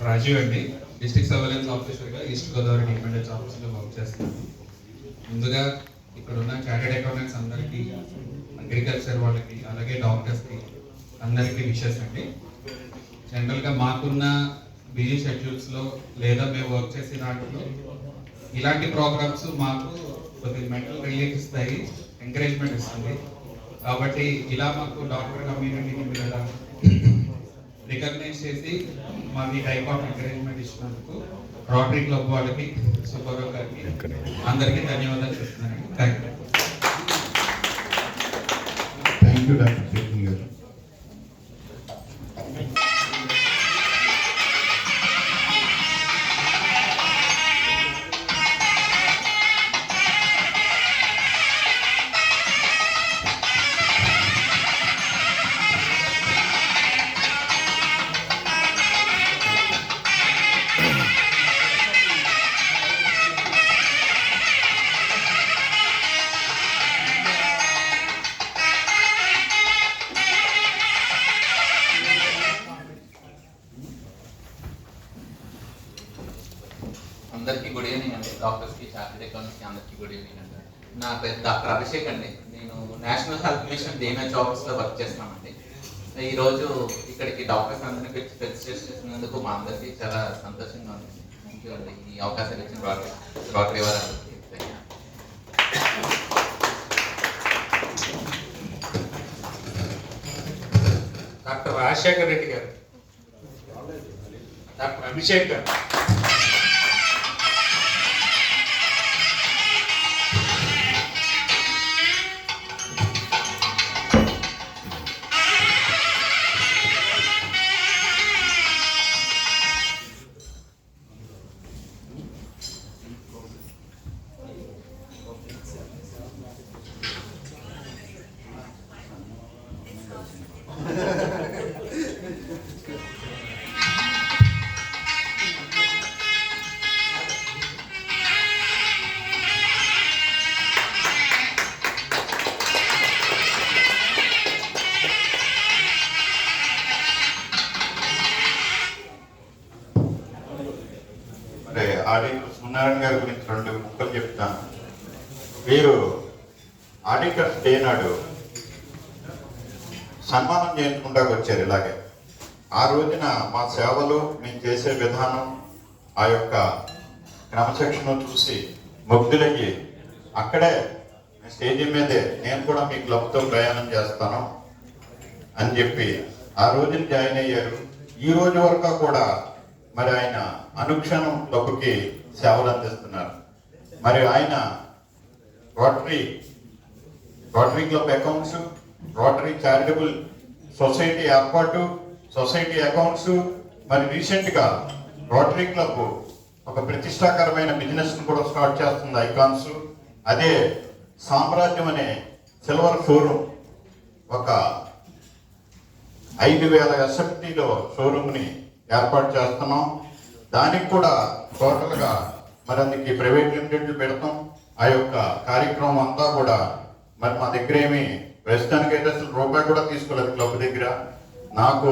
రాజీవ్ అండి, district surveillance ఆఫీసర్గా east Godavari dependence ఆఫీస్లో వర్క్ చేస్తున్నాను. ముందుగా ఇక్కడ ఉన్న చార్టెడ్ అకౌంటెంట్స్ అందరికీ, అగ్రికల్చర్ వాళ్ళకి, అలాగే డాక్టర్స్కి అందరికీ విషెస్ అండి. జనరల్గా మాకున్న బిజీ షెడ్యూల్స్లో లేదా మేము వర్క్ చేసే దాంట్లో ఇలాంటి ప్రోగ్రామ్స్ మాకు కొద్దిగా మెంటల్ రిలీఫ్ ఇస్తాయి, ఎంకరేజ్మెంట్ ఇస్తుంది. కాబట్టి ఇలా మాకు డాక్టర్ కమ్యూనిటీని మీరు రికగ్నైజ్ చేసి మాకు ఈ టైప్ ఆఫ్ ఎంకరేజ్మెంట్ ఇచ్చినందుకు రోటరీ క్లబ్ వాళ్ళకి, సుబ్బారావు గారికి అందరికీ ధన్యవాదాలు చెప్తున్నాను. థ్యాంక్ యూ డాక్టర్ చైతన్య గారు. అందరికీ గుడ్ ఈవినింగ్ అండి. డాక్టర్స్కి, చార్టెడ్ అకౌంట్స్కి అందరికీ గుడ్ ఈవినింగ్ అండి. నా పేరు డాక్టర్ అభిషేక్ అండి. నేను నేషనల్ హెల్త్ మిషన్ డిఎంహెచ్ ఆఫీస్లో వర్క్ చేస్తామండి. ఈరోజు ఇక్కడికి డాక్టర్స్ అందరినీ పెట్టి ఫెసిలిటేట్ చేసినందుకు మా అందరికీ చాలా సంతోషంగా ఉంది. థ్యాంక్ యూ అండి. ఈ అవకాశం ఇచ్చిన రోటరీ వారందరికీ డాక్టర్ రాజశేఖర్ రెడ్డి గారు, డాక్టర్ అభిషేక్ గారు, ఆడిటర్ సున్నారాయణ గారి గురించి 2 ముక్కలు చెప్తాను. వీరు ఆడిటర్స్ డే నాడు సన్మానం చేయించుకుంటా వచ్చారు. ఇలాగే ఆ రోజున మా సేవలు మేము చేసే విధానం, ఆ యొక్క క్రమశిక్షణ చూసి ముగ్ధులయ్యి అక్కడే స్టేజ్ మీదే నేను కూడా మీ క్లబ్తో ప్రయాణం చేస్తాను అని చెప్పి ఆ రోజున జాయిన్ అయ్యారు. ఈ రోజు వరకు కూడా మరి ఆయన అనుక్షణం క్లబ్కి సేవలు అందిస్తున్నారు. మరి ఆయన rotary club accounts, rotary charitable society ఏర్పాటు, సొసైటీ అకౌంట్స్, మరి రీసెంట్గా రోటరీ క్లబ్ ఒక ప్రతిష్టాకరమైన బిజినెస్ కూడా స్టార్ట్ చేస్తుంది, ఐకాన్స్. అదే సామ్రాజ్యం అనే సిల్వర్ షోరూమ్, ఒక 5,000 ఎస్ఎఫ్టీలో షోరూమ్ని ఏర్పాటు చేస్తున్నాం. దానికి కూడా టోటల్గా మరి అందుకే ప్రైవేట్ లిమిటెడ్లు పెడతాం. ఆ యొక్క కార్యక్రమం అంతా కూడా మరి మా దగ్గర ఏమి ప్రస్తుతానికైతే అసలు రూపాయి కూడా తీసుకోలేదు క్లబ్ దగ్గర. నాకు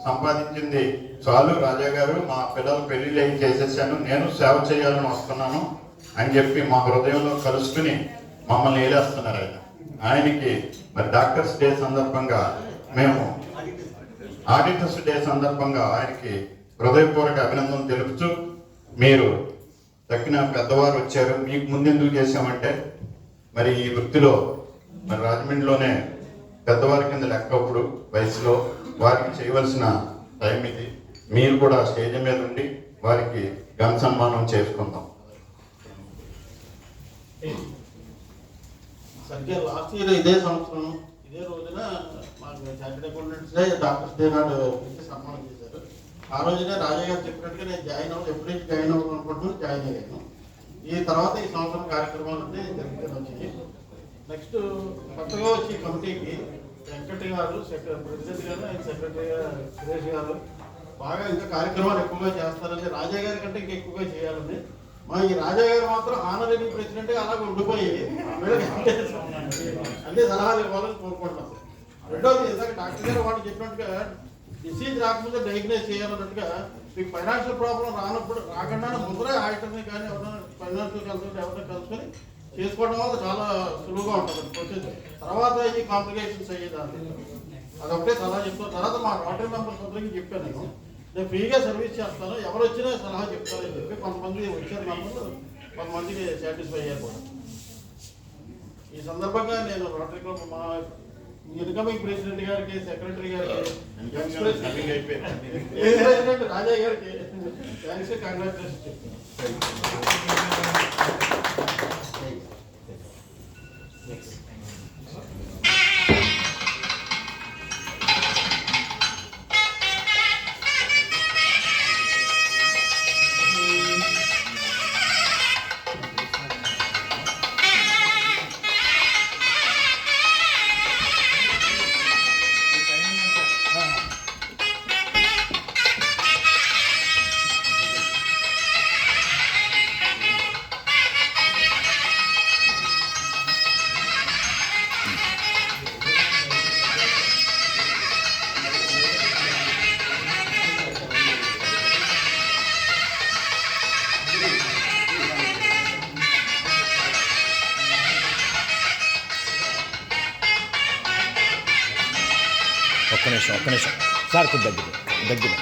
సంపాదించింది చాలు రాజా గారు, మా పిల్లలు పెళ్లిళ్ళు ఏం చేసేసాను, నేను సేవ చేయాలని వస్తున్నాను అని చెప్పి మా హృదయంలో కలుసుకుని మమ్మల్ని ఏలేస్తున్నారు. ఆయనకి మరి డాక్టర్స్ డే సందర్భంగా, మేము ఆడిటర్స్ డే సందర్భంగా ఆయనకి హృదయపూర్వక అభినందనలు తెలుపుతూ, మీరు తక్కిన పెద్దవారు వచ్చారు, మీకు ముందెందుకు చేశామంటే మరి ఈ వృత్తిలో మరి రాజమండ్రిలోనే పెద్దవారి కింద లెక్కప్పుడు వయసులో వారికి చేయవలసిన టైం ఇది. మీరు కూడా స్టేజ్ మీద ఉండి వారికి ఘన సన్మానం చేసుకుందాం. సరిగ్గా లాస్ట్ ఇయర్ ఇదే సంవత్సరం ఇదే రోజున మాకు chartered accountants day, doctors day నాడు సన్మానం చేశారు. ఆ రోజునే రాజా గారు చెప్పినట్టుగా నేను జాయిన్ అవ్వాలనుకుంటున్నాను, జాయిన్ అయ్యాను. ఈ తర్వాత ఈ సంవత్సరం కార్యక్రమాలు అంటే జరుగుతూనే వచ్చినాయి. నెక్స్ట్ కొత్తగా వచ్చి కమిటీకి వెంకట గారు ప్రెసిడెంట్ గారు, ఆయన సెక్రటరీ సురేష్ గారు బాగా ఇంకా కార్యక్రమాలు ఎక్కువగా చేస్తారని, రాజా గారి కంటే ఇంకా ఎక్కువగా చేయాలని. మా ఈ రాజా గారు మాత్రం ఆనరీ ప్రెసిడెంట్ గా అలాగే ఉండిపోయి అంటే సలహాలు ఇవ్వాలని కోరుకుంటున్నాం. రెండోది ఇందాక డాక్టర్ గారు వాళ్ళు చెప్పినట్టుగా డిసీజ్ రాకముందే డయాగ్నైజ్ చేయాలన్నట్టుగా మీకు ఫైనాన్షియల్ ప్రాబ్లం రాకుండా ముందరే ఆడిటర్ని కానీ ఎవరైనా ఫైనాన్షియల్ కన్సల్టెంట్ ఎవరైనా కలుసుకొని చేసుకోవడం వల్ల చాలా సులువుగా ఉంటుంది ప్రొసీజర్. తర్వాత ఈ కాంప్లికేషన్స్ అయ్యేదాన్ని అదొకటే సలహా చెప్తాను. తర్వాత మా రోటరీ మెంబర్స్ అందరికీ చెప్పాను, నేను ఫ్రీగా సర్వీస్ చేస్తాను, ఎవరు వచ్చినా సలహా చెప్తారని చెప్పి కొంతమంది వచ్చారు మెంబర్లు, కొంతమందికి సాటిస్ఫై అయ్యారు కూడా. ఈ సందర్భంగా నేను రోటరీ క్లబ్ మా ఇన్కమింగ్ ప్రెసిడెంట్ గారికి, సెక్రటరీ గారికి, ప్రెసిడెంట్ రాజయ్య గారికి థ్యాంక్స్, కంగ్రాచులేషన్స్ చెప్తున్నాను. ఒక్క నిమిషం సార్, కొద్ది దగ్గర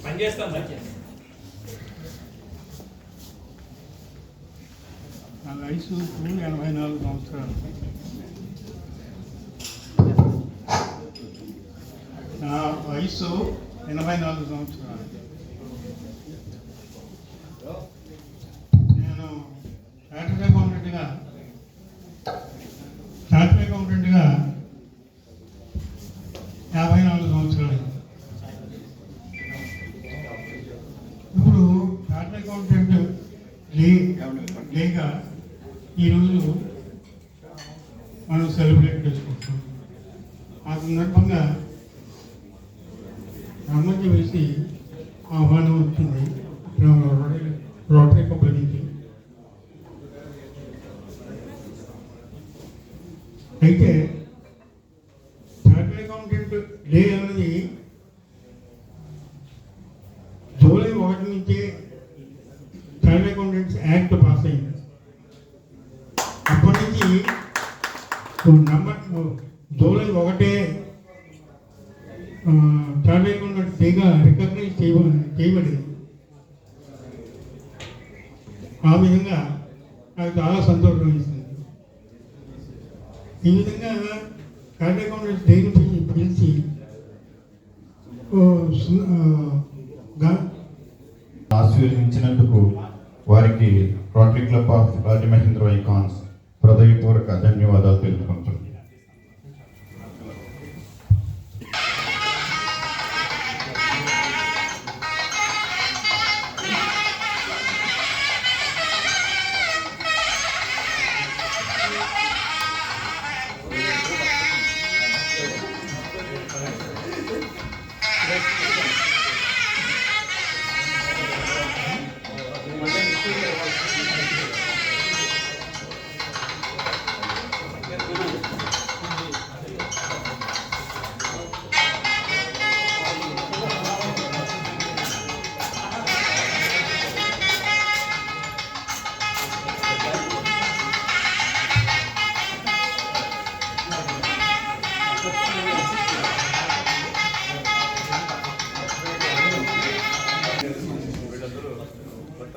పనిచేస్తాం సార్. నా వయసు 84 సంవత్సరాలు. నా వయసు 84 సంవత్సరాలు. నేను చార్టర్డ్ అకౌంటెంట్గా 54 సంవత్సరాలు. ఇప్పుడు చార్టర్డ్ అకౌంటెంట్ డేగా ఈరోజు మనం సెలబ్రేట్ చేసుకుంటాం. ఆ సందర్భంగా రమ్మని వేసి ఆహ్వానం వచ్చింది రోటరీ క్లబ్ నుంచి. అయితే చార్టర్డ్ అకౌంటెంట్ డే అనేది జూలై 1 నుంచే చార్టర్డ్ అకౌంటెంట్స్ యాక్ట్ పాస్ అయింది. అప్పటి నుంచి జూలై 1 చార్టర్డ్ అకౌంటెంట్ డేగా రికగ్నైజ్ చేయబడింది. ఆ విధంగా నాకు చాలా సంతోషం ఇస్తుంది. ఈ విధంగా చార్టర్డ్ అకౌంటెంట్స్ డేని పిలిచి ఆశీర్వదించినందుకు వారికి Rotary club of Rajamahendra Icons హృదయపూర్వక ధన్యవాదాలు తెలుపుకుంటున్నాను.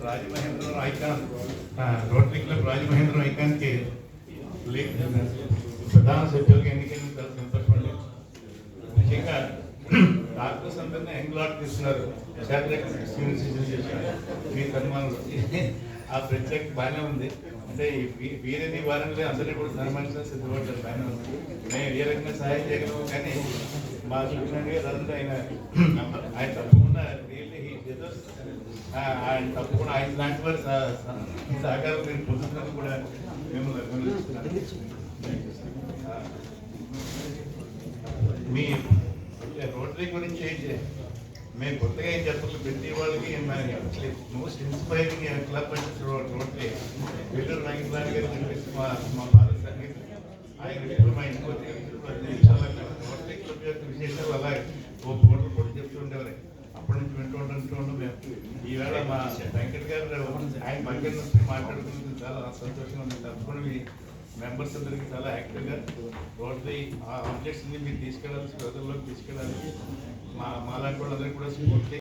Rajamahendra Icon Rotary club Rajamahendra ఐకాన్కి ప్రధాన సభ్యులుగా ఎన్నికైన చాలా సంతోషపడి, ముఖ్యంగా డాక్టర్స్ అందరినీ ఎంగ్లాట్ తీస్తున్నారు. మీ సన్మానాలు ఆ ప్రత్యేక బాగానే ఉంది. అంటే వీరిని వారిని అందరినీ కూడా సన్మానించడం సిద్ధపడ్డారు, బాగానే ఉంది. మేము ఏ రకంగా సహాయం చేయగలము కానీ మా కృష్ణుడి గారు అదంతా ఆయన తప్పకుండా ఆయన తప్పకుండా ఆయన లాంటి వారి సహకారం మీరు పొందుతున్నది కూడా మేము అభినందిస్తున్నాను. మీ రోటరీ గురించి మేము కొత్తగా ఏం చెప్పలేదు, ప్రతి వాళ్ళకి మోస్ట్ ఇన్స్పైరింగ్ క్లబ్ అంటే రోటరీ. వెల్లూరు నాగేశ్వరరావు గారు కనిపిస్తూ మా భారత సంగీతం ఆయన ఇప్పుడు మా ఇంటికి వచ్చి చాలా రోటరీ క్లబ్ యొక్క విశేషాలు అలా ఓ ఫోటోలు కూడా చెప్తూ ఉండేవారు. అప్పటి నుంచి వింటూ ఉండం మేము. ఈవేళ మా వెంకట్ గారు ఆయన పక్కన నుంచి మాట్లాడుతున్నది చాలా సంతోషంగా ఉంది. తప్పకుండా మీ మెంబర్స్ అందరికీ చాలా యాక్టివ్గా రోటరీ ఆబ్జెక్ట్స్ని మీరు తీసుకెళ్ళాలి, ప్రజల్లోకి తీసుకెళ్ళాలి. మా లాంటి వాళ్ళందరికీ కూడా స్ఫూర్తి